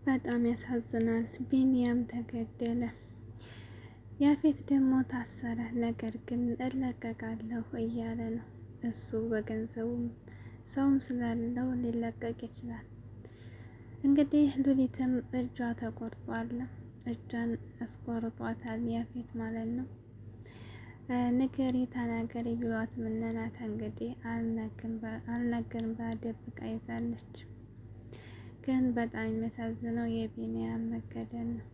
በጣም ያሳዝናል። ቢንያም ተገደለ። ያፌት ደግሞ ታሰረ። ነገር ግን እለቀቃለሁ እያለ ነው። እሱ በገንዘቡም ሰውም ስላለው ሊለቀቅ ይችላል። እንግዲህ ሉሊትም እጇ ተቆርጧል። እጇን አስቆርጧታል ያፌት ማለት ነው። ንገሪ ተናገሪ ቢሏት ምንናት እንግዲህ አልነገርም በደብቃ ይዛለች። ግን በጣም የሚያሳዝነው የቢንያም መገደል ነው።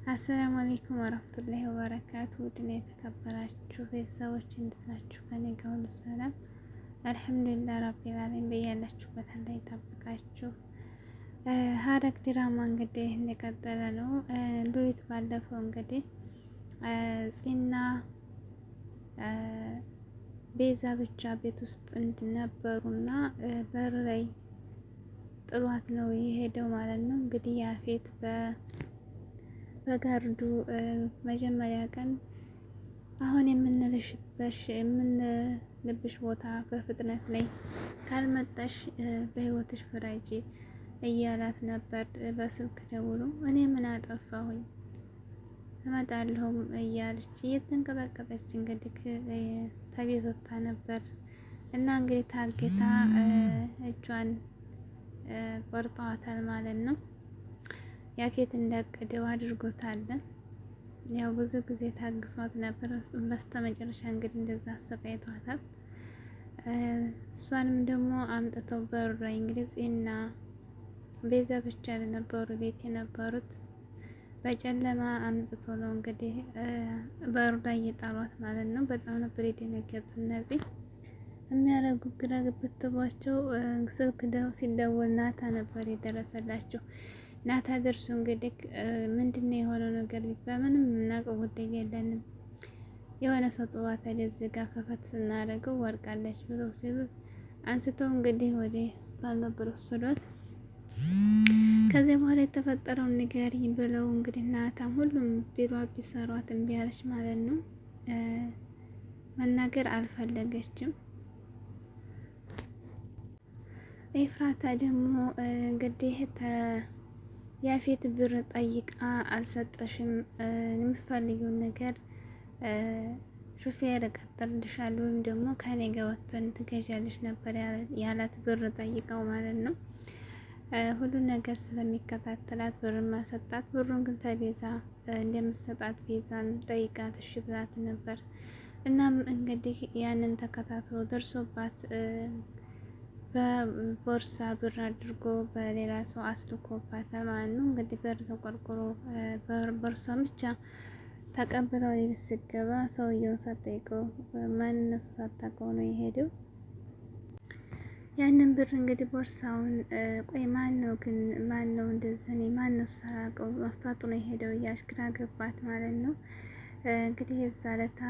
አሰላሙ አለይኩም ወረህመቱላሂ ወበረካቱ። ውድና የተከበራችሁ ቤተሰቦች እንዴት ናችሁ? ከኔ ጋር ሁሉ ሰላም አልሐምዱሊላህ ረቢል ዓለሚን። በያላችሁበት አላህ ይጠብቃችሁ። ሐረግ ድራማ እንግዲህ እንደቀጠለ ነው። ሉሊት ባለፈው እንግዲህ ፂና ቤዛ ብቻ ቤት ውስጥ እንዲነበሩና በር ላይ ጥሏት ነው የሄደው ማለት ነው። እንግዲህ ያፌት በጋርዱ መጀመሪያ ቀን አሁን የምንልብሽ ቦታ በፍጥነት ላይ ካልመጣሽ በህይወትሽ ፍረጂ እያላት ነበር። በስልክ ደውሎ እኔ ምን አጠፋሁኝ እመጣለሁም እያለች እየተንቀጠቀጠች እንግዲህ ከቤት ወጥታ ነበር እና እንግዲህ ታግታ እጇን ቆርጠዋታል ማለት ነው። ያፌት እንዳቀደው አድርጎታል። ያው ብዙ ጊዜ ታግሷት ነበር። በስተመጨረሻ እንግዲህ እንደዛ አሰቃይቷታል። እሷንም ደግሞ አምጥተው በሩ ላይ እንግዲህ ፂና ቤዛ ብቻ ነበሩ ቤት የነበሩት። በጨለማ አምጥቶ ነው እንግዲህ በሩ ላይ እየጣሏት ማለት ነው። በጣም ነበር የደነገጡት እነዚህ የሚያደርጉ ግራ ገብቷቸው። ስልክ ሲደወል ናታ ነበር የደረሰላቸው። ናታ ደርሶ እንግዲህ ምንድነው የሆነው ነገር ቢባል ምንም የምናውቀው ጉዳይ የለንም፣ የሆነ ሰው ጥዋት ወደዚህ ጋር ከፈት ስናደርገው ወርቃለች ብለው ሲሉ አንስተው እንግዲህ ወደ ሆስፒታል ነበር ወሰዷት። ከዚያ በኋላ የተፈጠረውን ንገሪኝ ብለው እንግዲህ ናታም ሁሉም ቢሯ ቢሰሯት እምቢ አለች ማለት ነው። መናገር አልፈለገችም። ኤፍራታ ደግሞ እንግዲህ ያፌት ብር ጠይቃ አልሰጠሽም፣ የምፈልጊውን ነገር ሹፌር እቀጥርልሻለሁ ወይም ደግሞ ከኔ ጋር ወጥተን ትገዣለሽ ነበር ያላት ብር ጠይቀው ማለት ነው። ሁሉን ነገር ስለሚከታተላት ብር ማሰጣት፣ ብሩን ግን ተቤዛ እንደምትሰጣት ቤዛን ጠይቃት እሺ ብላት ነበር። እናም እንግዲህ ያንን ተከታትሎ ደርሶባት በቦርሳ ብር አድርጎ በሌላ ሰው አስልኮባታል ማለት ነው። እንግዲህ በር ተቆርቆሮ ቦርሳውን ብቻ ተቀብለው የቤት ስገባ ሰውየውን ሳትጠይቀው ማንነቱ ሳታውቀው ነው የሄደው። ያንን ብር እንግዲህ ቦርሳውን ቆይ ማን ነው እንደዚህ እኔ ማን ነው ሳላውቀው አፋጥኖ የሄደው እያልሽ ግራ ገባት ማለት ነው። እንግዲህ የዛ ለታ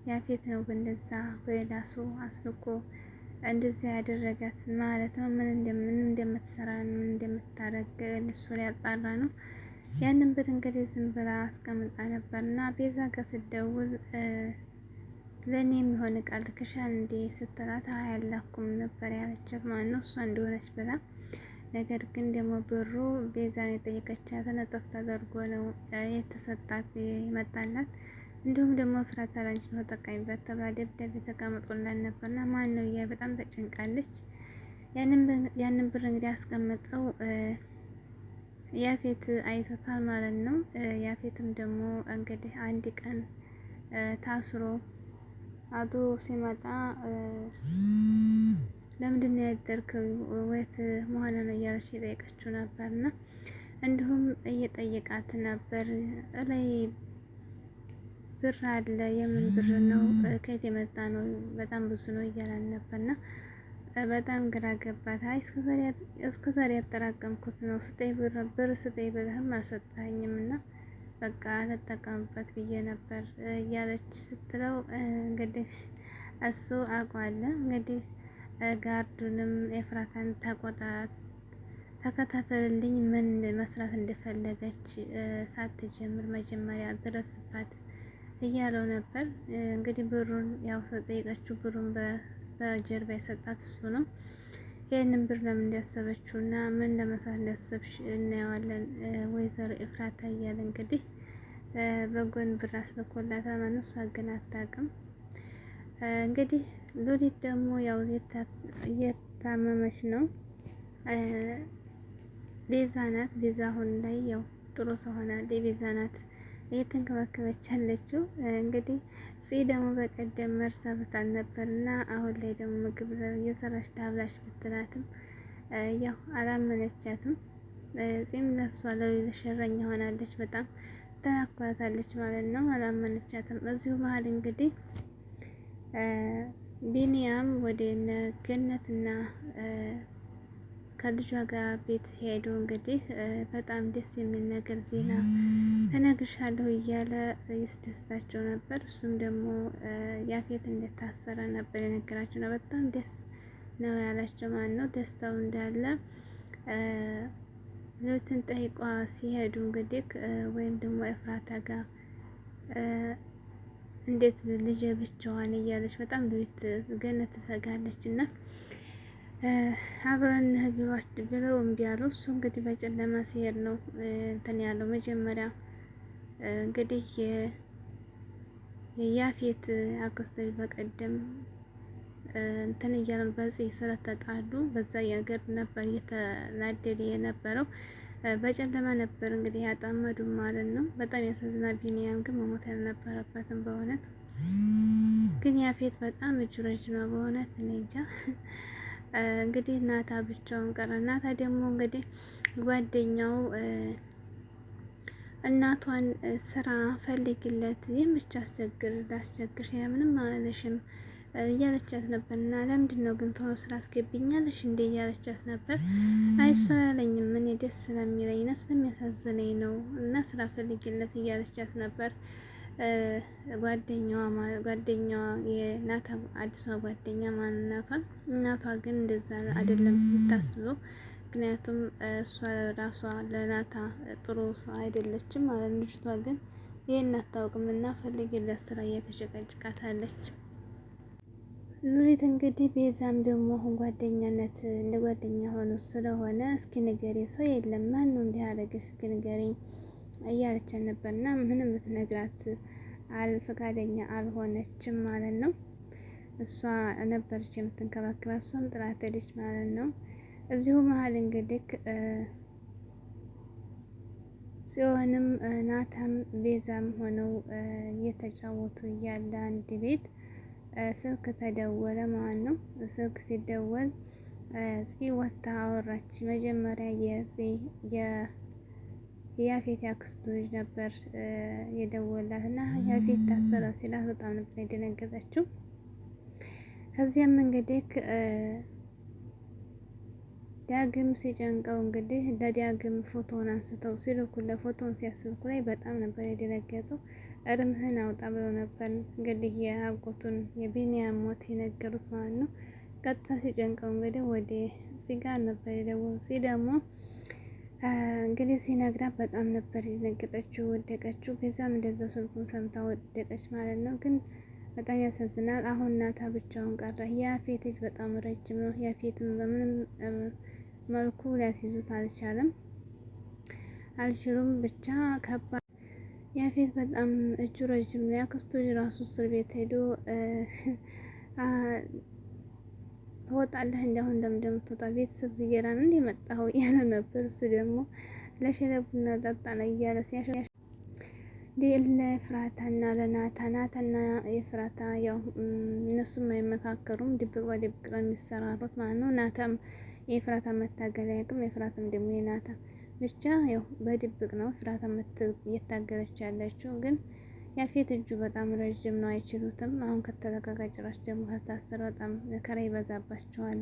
ያፌት ነው እንደዛ በሌላ ሰው አስልኮ እንደዛ ያደረጋት ማለት ነው። ምን እንደምትሰራ ምን እንደምታደርግ እሱ ሊያጣራ ነው። ያንን ብር እንግዲህ ዝም ብላ አስቀምጣ ነበርና ቤዛ ጋር ስትደውል ለእኔ የሚሆን ቃል ትከሻል እንዴ ስትላት አያላኩም ነበር ያለቻት ማለት ነው። እሷ እንደሆነች ብላ ነገር ግን ደግሞ ብሩ ቤዛን የጠየቀቻት ነጥፍ ተደርጎ ነው የተሰጣት የመጣላት። እንዲሁም ደግሞ ፍራታ ላንቺ ነው ተጠቃሚበት ተብላ ደብዳቤ ተቀምጦላት ነበርና ማን ነው እያ በጣም ተጨንቃለች። ያንን ብር እንግዲህ አስቀምጠው ያፌት አይቶታል ማለት ነው። ያፌትም ደግሞ እንግዲህ አንድ ቀን ታስሮ አቶ ሲመጣ ለምንድን ነው ያደርከው ወይት መሆን ነው እያለች የጠየቀችው ነበርና እንዲሁም እየጠየቃት ነበር። ላይ ብር አለ የምን ብር ነው ከየት የመጣ ነው በጣም ብዙ ነው እያላን ነበርና በጣም ግራ ገባት። አይ እስከዛሬ ያጠራቀምኩት ነው ስጠኝ ብር ስጠኝ ብለህም አልሰጠኸኝም እና በቃ ልጠቀምበት ብዬ ነበር እያለች ስትለው እንግዲህ እሱ አውቋል። እንግዲህ ጋርዱንም ኤፍራታን ተከታተልልኝ ምን መስራት እንደፈለገች ሳትጀምር መጀመሪያ ድረስባት እያለው ነበር። እንግዲህ ብሩን ያው ተጠየቀችው ብሩን በስተጀርባ የሰጣት እሱ ነው። ይህንን ብር ለምን እንዳሰበችው እና ምን ለመስራት እንዳሰብሽ እናየዋለን። ወይዘሮ ኤፍራታ እያለ እንግዲህ በጎን ብር አስልኮላታል ማለት ነው። እሷ ግን አታውቅም። እንግዲህ ሉሊት ደግሞ ያው እየታመመች ነው። ቤዛ ናት። ቤዛ አሁን ላይ ያው ጥሩ ሰው ሆናለች። ቤዛ ናት እየተንከባከበች ያለችው። እንግዲህ ጽ ደግሞ በቀደም መርሳብታል ነበርና አሁን ላይ ደግሞ ምግብ እየሰራች ታብላሽ ብትላትም ያው አላመነቻትም። ጽም ለሷ ለሌላ ሸረኛ ሆናለች። በጣም ተናኳታለች ማለት ነው። አላመነቻትም። እዚሁ መሀል እንግዲህ ቢኒያም ወደ ገነትና ከልጇ ጋር ቤት ሄዶ እንግዲህ በጣም ደስ የሚል ነገር ዜና እነግርሻለሁ እያለ ያስደስታቸው ነበር። እሱም ደግሞ ያፌት እንደታሰረ ነበር የነገራቸው ነው። በጣም ደስ ነው ያላቸው ማለት ነው። ደስታው እንዳለ ሉሊትን ጠይቋ ሲሄዱ እንግዲህ ወይም ደግሞ ኤፍራታ ጋር እንዴት ልጅ ብቻዋን እያለች በጣም ሉሊት ገነት ትሰጋለች እና አብረን ብለው እምቢ አሉ። እሱ እንግዲህ በጨለማ ሲሄድ ነው እንትን ያለው። መጀመሪያ እንግዲህ የያፌት አክስት በቀደም እንትን እያሉ በዚህ ስለተጣሉ በዛ ነገር ነበር እየተናደደ የነበረው። በጨለማ ነበር እንግዲህ ያጠመዱ ማለት ነው። በጣም ያሳዝናል። ቢኒያም ግን መሞት ያልነበረበትም በእውነት ግን ያፌት በጣም እጁ ረጅም ነው በእውነት እኔ እንጃ። እንግዲህ ናታ ብቻውን ቀረ። ናታ ደግሞ እንግዲህ ጓደኛው እናቷን ስራ ፈልግለት የምቻስቸግር ላስቸግር ምንም አላለሽም እያለቻት ነበር። እና ለምንድን ነው ግን ቶሎ ስራ አስገብኛለሽ እንዴ እያለቻት ነበር። አይሷለኝም እኔ ደስ ስለሚለኝ ነው ስለሚያሳዝነኝ ነው እና ስራ ፈልግለት እያለቻት ነበር። ጓደኛዋ የናታ አዲሷ ጓደኛ ማንነቷን እናቷ ግን እንደዛ አይደለም የምታስበው። ምክንያቱም እሷ ራሷ ለናታ ጥሩ ሰው አይደለችም ማለት ልጅቷ ግን ይሄን አታውቅም እና ፈልግለት ስራ እየተጨቀጭቃታለች። ሉሊት እንግዲህ ቤዛም ደግሞ አሁን ጓደኛነት እንደ ጓደኛ ሆኖ ስለሆነ እስኪ ንገሪ ሰው የለም ማን ነው እንዲህ ያደረገሽ እስኪ ንገሪ እያለችን ነበርና ምንም ልትነግራት ፈቃደኛ አልሆነችም ማለት ነው። እሷ ነበረች የምትንከባከባት እሷም ጥላት ሄደች ማለት ነው። እዚሁ መሀል እንግዲህ ጽዮንም ናታም ቤዛም ሆነው እየተጫወቱ እያለ አንድ ቤት ስልክ ተደወለ ማለት ነው። ስልክ ሲደወል ጽ ወታ አወራች። መጀመሪያ የያፌት ያክስቱ ልጅ ነበር የደወላት እና ያፌት ታሰረ ሲላት በጣም ነበር የደነገጠችው። ከዚያም እንግዲህ ዳግም ሲጨንቀው እንግዲህ ለዳግም ፎቶውን አንስተው ሲልኩለት ፎቶውን ሲያስልኩ ላይ በጣም ነበር የደነገጠው። እርምህን አውጣ ብሎ ነበር እንግዲህ የአጎቱን የቢኒያም ሞት የነገሩት ማለት ነው። ቀጥታ ሲጨንቀው እንግዲህ ወደ ሲጋር ነበር የደወለው። ደግሞ እንግዲህ ሲነግራት በጣም ነበር የደነገጠችው፣ ወደቀችው። በዛም እንደዛ ስልኩን ሰምታ ወደቀች ማለት ነው። ግን በጣም ያሳዝናል። አሁን ናታ ብቻውን ቀረ። ያፌት እጅ በጣም ረጅም ነው። ያፌትም በምንም መልኩ ሊያስይዙት አልችሉም። ብቻ ከባድ ያፌት በጣም እጁ ረጅም ነው። ያክስቱ ራሱ እስር ቤት ሄዶ ትወጣለህ እንዲያሁን እንደምትወጣ ቤተሰብ ዝጌራ ነው እንደመጣው እያለ ነበር። እሱ ደግሞ ለሸለቡና ጠጣ ነው እያለ ሲያሸ ለፍራታና ናታና የፍራታ ያው እነሱም አይመካከሩም። ድብቅ በድብቅ ነው የሚሰራሩት ማለት ነው። ናታም የፍራታ መታገል አያውቅም። የፍራታም ደግሞ የናታ ብቻ ያው በድብቅ ነው ፍራታ እየታገለች ያለችው። ግን ያፌት እጁ በጣም ረጅም ነው፣ አይችሉትም። አሁን ከተለቀቀ ጭራሽ ደግሞ ከታሰረ በጣም መከራ ይበዛባቸዋል።